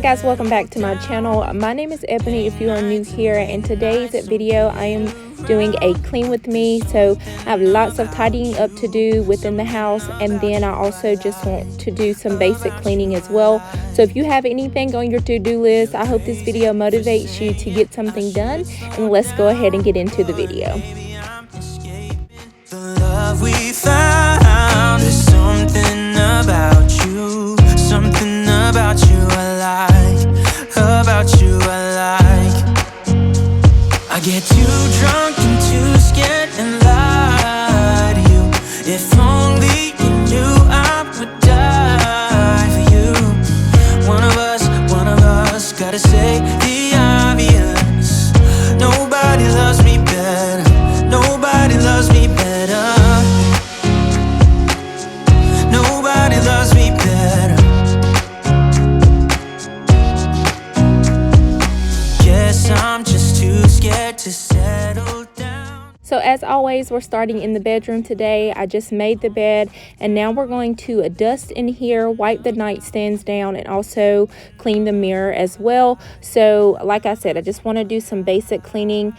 guys, welcome back to my channel. My name is Ebony if you are new here. In today's video I am doing a clean with me, so I have lots of tidying up to do within the house, and then I also just want to do some basic cleaning as well. So if you have anything on your to-do list, I hope this video motivates you to get something done, and let's go ahead and get into the video. The love we found, there's something about you, something about you I like, about you I like. I get too drunk and too scared and lie to you. If only you knew I would die for you. One of us gotta say the obvious. Nobody loves me better, nobody loves me better. Nobody loves me better. Guess I'm just too scared to settle down. So as always, we're starting in the bedroom today. I just made the bed, and now we're going to dust in here, wipe the nightstands down, and also clean the mirror as well. So like I said, I just want to do some basic cleaning.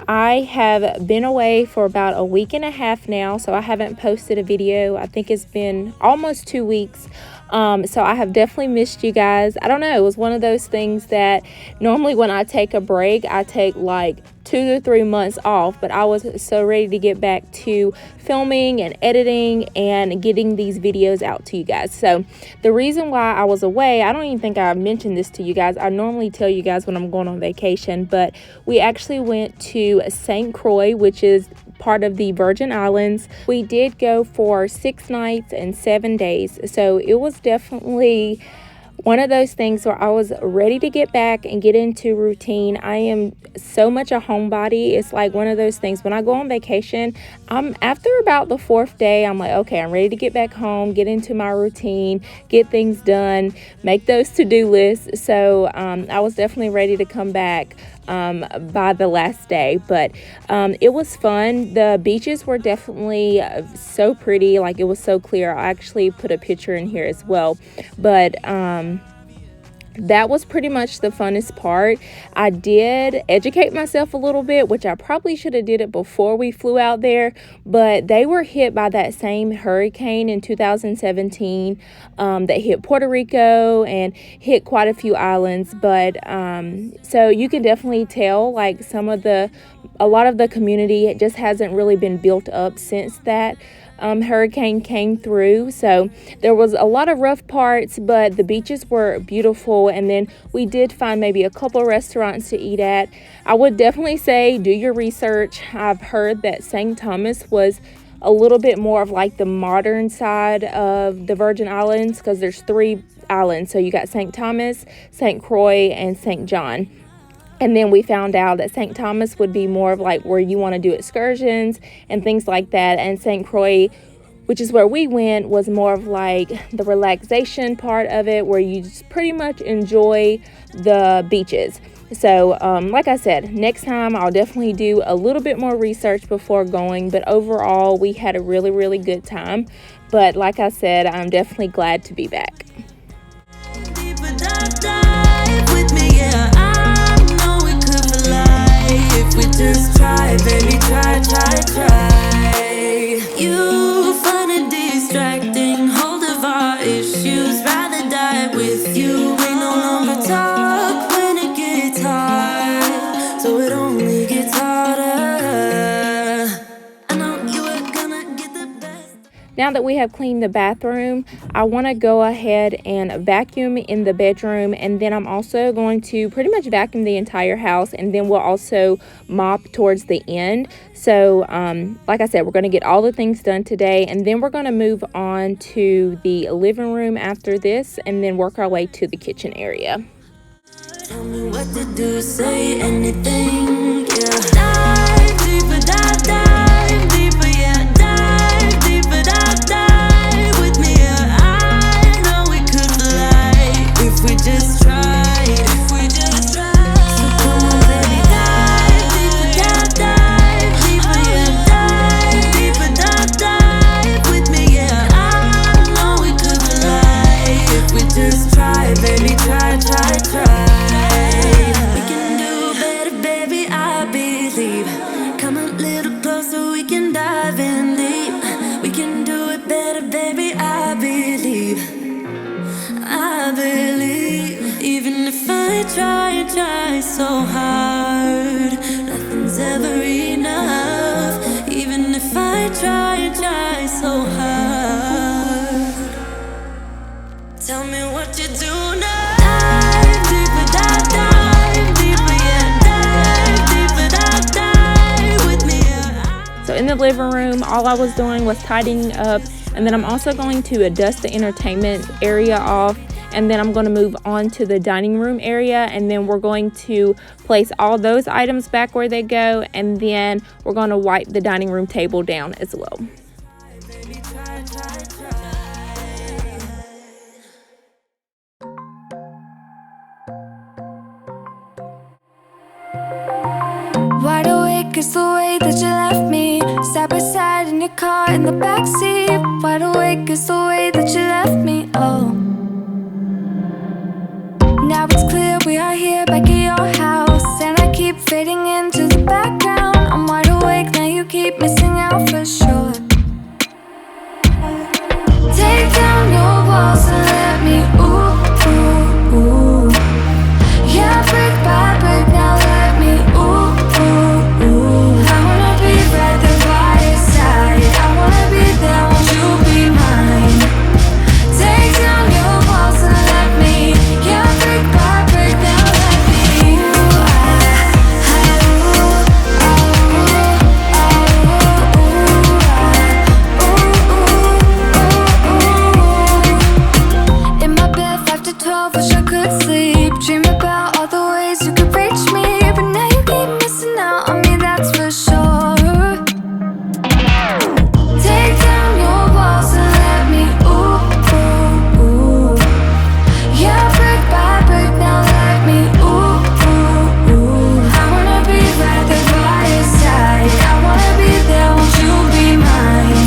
I have been away for about a week and a half now, so I haven't posted a video. I think it's been almost 2 weeks. So I have definitely missed you guys. I don't know, it was one of those things that normally when I take a break, I take like 2 to 3 months off, but I was so ready to get back to filming and editing and getting these videos out to you guys. So the reason why I was away, I don't even think I mentioned this to you guys. I normally tell you guys when I'm going on vacation, but we actually went to St. Croix, which is part of the Virgin Islands. We did go for 6 nights and 7 days, so it was definitely one of those things where I was ready to get back and get into routine. I am so much a homebody. It's like one of those things when I go on vacation, after about the 4th day, I'm like, okay, I'm ready to get back home, get into my routine, get things done, make those to-do lists. So I was definitely ready to come back by the last day, but it was fun. The beaches were definitely so pretty, like it was so clear. I actually put a picture in here as well, but that was pretty much the funnest part. I did educate myself a little bit, which I probably should have did it before we flew out there, but they were hit by that same hurricane in 2017 that hit Puerto Rico and hit quite a few islands. But so you can definitely tell like a lot of the community just hasn't really been built up since that hurricane came through. So there was a lot of rough parts, but the beaches were beautiful, and then we did find maybe a couple restaurants to eat at. I would definitely say do your research. I've heard that St. Thomas was a little bit more of like the modern side of the Virgin Islands, because there's 3 islands. So you got St. Thomas, St. Croix, and St. John. And then we found out that St. Thomas would be more of like where you want to do excursions and things like that. And St. Croix, which is where we went, was more of like the relaxation part of it, where you just pretty much enjoy the beaches. So like I said, next time I'll definitely do a little bit more research before going. But overall, we had a really, really good time. But like I said, I'm definitely glad to be back. If we just try, baby, try. You find it distracting, hold of our issues, rather die with you. We no longer talk when it gets hard, so it only gets harder. I know you were gonna get the best. Now that we have cleaned the bathroom, I want to go ahead and vacuum in the bedroom, and then I'm also going to pretty much vacuum the entire house, and then we'll also mop towards the end. So like I said, we're going to get all the things done today, and then we're going to move on to the living room after this, and then work our way to the kitchen area. Tell me what to do, say anything, yeah. Dive deeper, dive deeper, yeah. Dive deeper, dive with me, yeah. I know we could fly if we just tried, if we just tried. So come on, baby, dive deeper, dive deeper, yeah. Dive deeper, dive with me, yeah. I know we could fly if we just try, baby, try. so hard. Nothing's ever enough, even if I try so hard. Tell me what you do now. Dive deeper, dive deeper, yeah. Dive deeper, dive with me, yeah. So in the living room, all I was doing was tidying up, and then I'm also going to dust the entertainment area off, and then I'm going to move on to the dining room area, and then we're going to place all those items back where they go, and then we're going to wipe the dining room table down as well. Wide awake is the way that you left me, side by side in your car in the backseat. Wide awake is the way that you left me, oh. Now it's clear we are here back at your house, and I keep fading into the background. I'm wide awake, now you keep missing out for sure. Take down your walls and let me, ooh, ooh, ooh. Yeah, brick by brick, now let me, ooh, ooh, ooh. I wanna be right there by your side, I wanna be there, won't you be mine? Take down your walls and let me, yeah, brick by brick, now let me, ooh, in my bed 5 to 12, wish I could sleep. Dream about all the ways you could reach me, but now you keep missing out on me, that's for sure. Take down your walls and let me, ooh, ooh, ooh. Yeah, brick by brick, now let me, ooh, ooh, ooh. I wanna be right there by your side, I wanna be there, won't you be mine?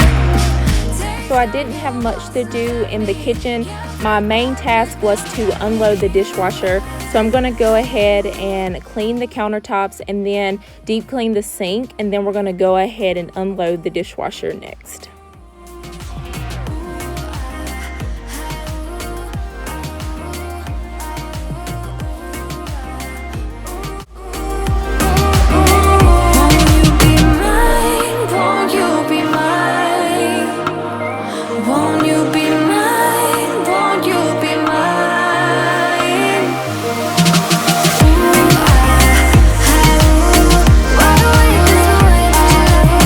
So I didn't have much to do in the kitchen. My main task was to unload the dishwasher. So I'm going to go ahead and clean the countertops and then deep clean the sink, and then we're going to go ahead and unload the dishwasher next. Won't you be mine? Won't you be mine? Won't you be mine? Ooh, wide awake is the way that you left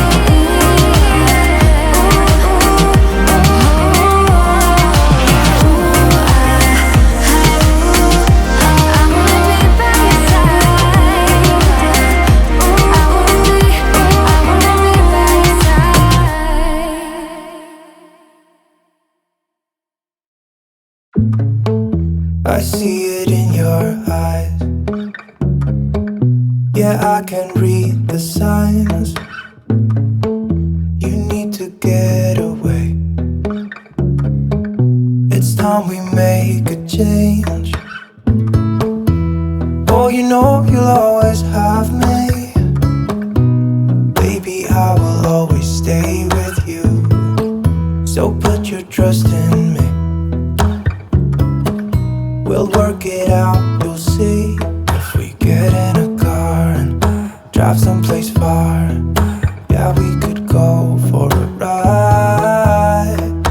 I wanna be by your side. I wanna be by your side. I see it in your eyes. Yeah, I can read the signs. You need to get away. It's time we make a change. Oh, you know you'll always have me. Baby, I will always stay with you. So put your trust in me. We'll work it out, you'll see. If we get in a car and drive someplace far, yeah, we could go for a ride.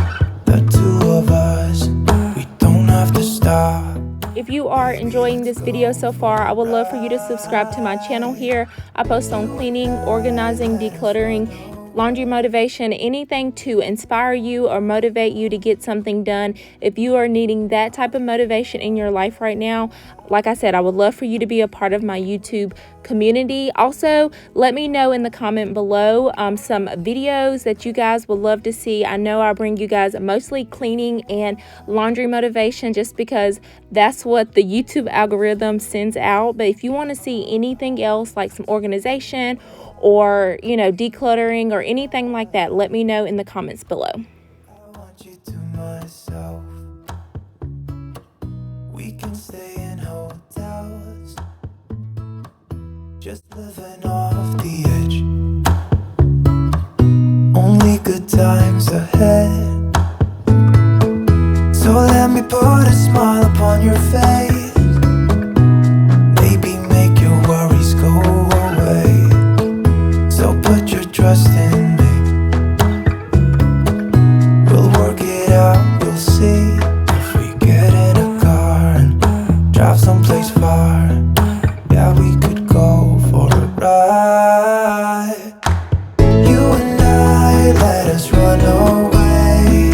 The two of us, we don't have to stop. If you are enjoying this video so far, I would love for you to subscribe to my channel here. I post on cleaning, organizing, decluttering, laundry motivation, anything to inspire you or motivate you to get something done. If you are needing that type of motivation in your life right now, like I said, I would love for you to be a part of my YouTube community. Also, let me know in the comment below some videos that you guys would love to see. I know I bring you guys mostly cleaning and laundry motivation just because that's what the YouTube algorithm sends out. But if you want to see anything else, like some organization or, you know, decluttering or anything like that, let me know in the comments below. I want you to myself. We can stay in hotels, just living off the edge. Only good times ahead. So let me put a smile upon your face. Maybe make your right. You and I, let us run away.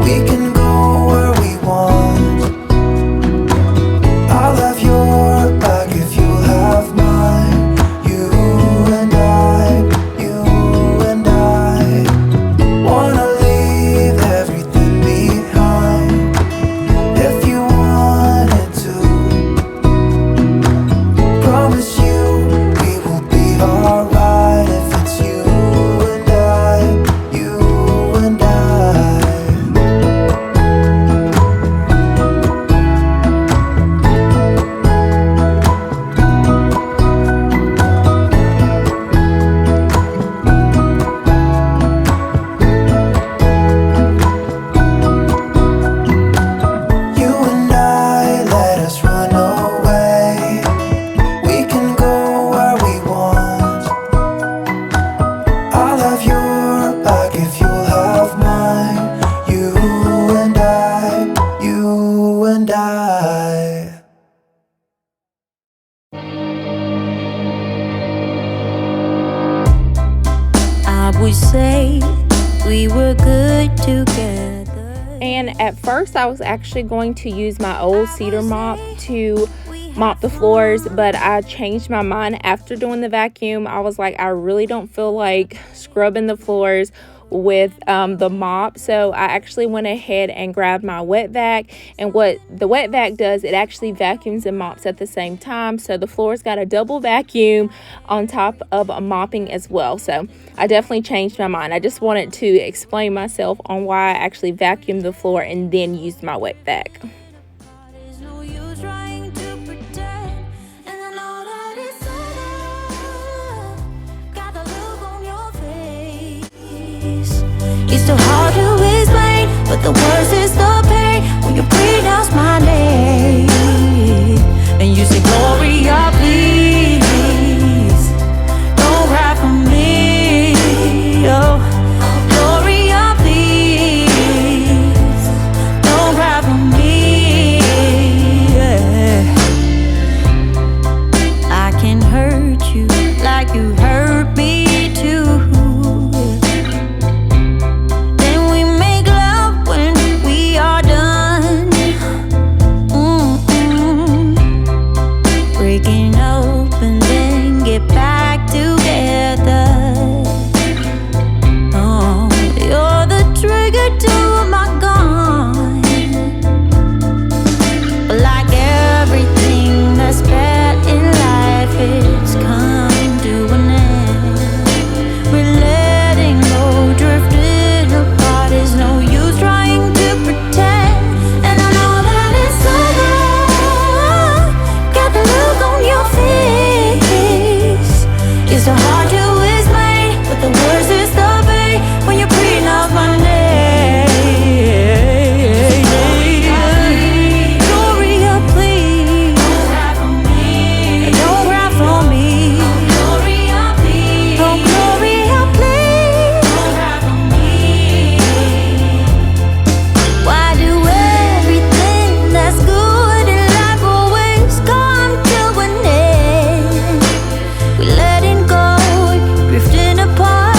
We can go where we want. I'll have your back if you'll have mine. You and I wanna leave everything behind. If you wanted to, promise you we will be alright. If it's you and I, you and I. You and I, let us run away. We can go where we want. I'll have your back if you'll have mine. You and I, you and I. I would say we were good together. And at first I was actually going to use my old cedar mop to mop the floors, but I changed my mind after doing the vacuum. I was like, I really don't feel like scrubbing the floors with the mop, so I actually went ahead and grabbed my wet vac. And what the wet vac does, it actually vacuums and mops at the same time, so the floor's got a double vacuum on top of a mopping as well. So I definitely changed my mind. I just wanted to explain myself on why I actually vacuumed the floor and then used my wet vac. There's no use trying to pretend, and I know that it's over. Got the look on your face. It's too hard to explain, but the worst is the pain when you pronounce my name and you say, Gloria, please don't cry for me. Oh, Gloria, please don't cry for me. Yeah. I can hurt you like you hurt me too. Then we make love when we are done. Breaking up and then get back together. Oh, you're the trigger to my gun. But like everything that's bad in life, it's come to an end. We're letting go, drifting apart. There's no use trying to pretend, and I know that it's over. Got the look on your face. It's so hard to explain, but the worst is the pain when you pronounce my name. Gloria, please don't cry for me. Don't cry for me. Gloria, please. Oh, Gloria, please don't cry for me. Why do everything that's good in life always come to an end? We letting go, drifting apart.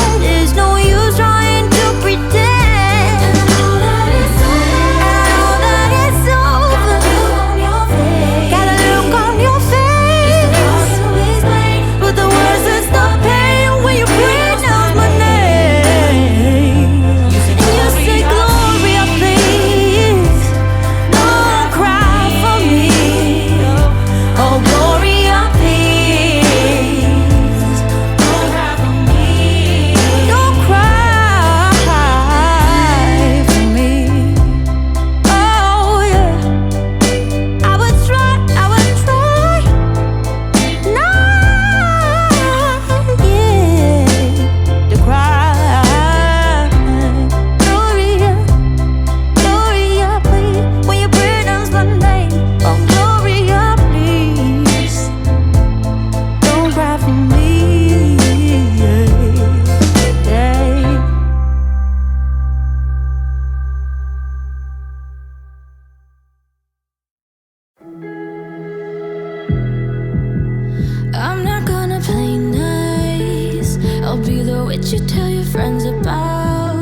which you tell your friends about.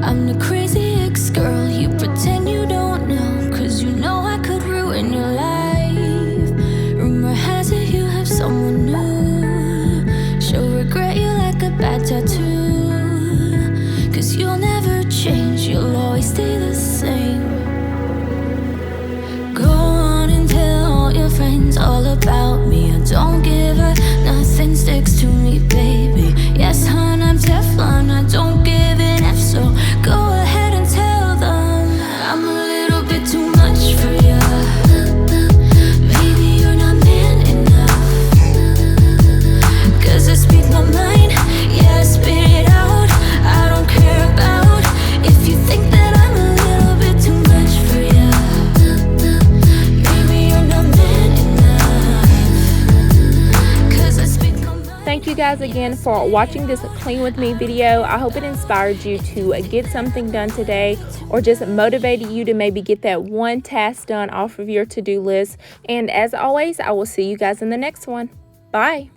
I'm the crazy ex-girl you pretend you don't know, 'cause you know I could ruin your life. Rumor has it you have someone new. She'll regret you like a bad tattoo, 'cause you'll never change, you'll always stay the same. Go on and tell all your friends all about me. I don't give a nothing sticks to me, baby. Yes, hon, I'm Teflon, I don't give an F, so go ahead and tell them I'm a little bit too much for ya. Maybe you're not man enough, 'cause I speak my mind, yeah, I spit it out. I don't care about if you think that I'm a little bit too much for ya. Maybe you're not man enough, 'cause I speak my mind. Thank you guys again for watching this Clean With Me video. I hope it inspired you to get something done today, or just motivated you to maybe get that one task done off of your to-do list. And as always, I will see you guys in the next one. Bye.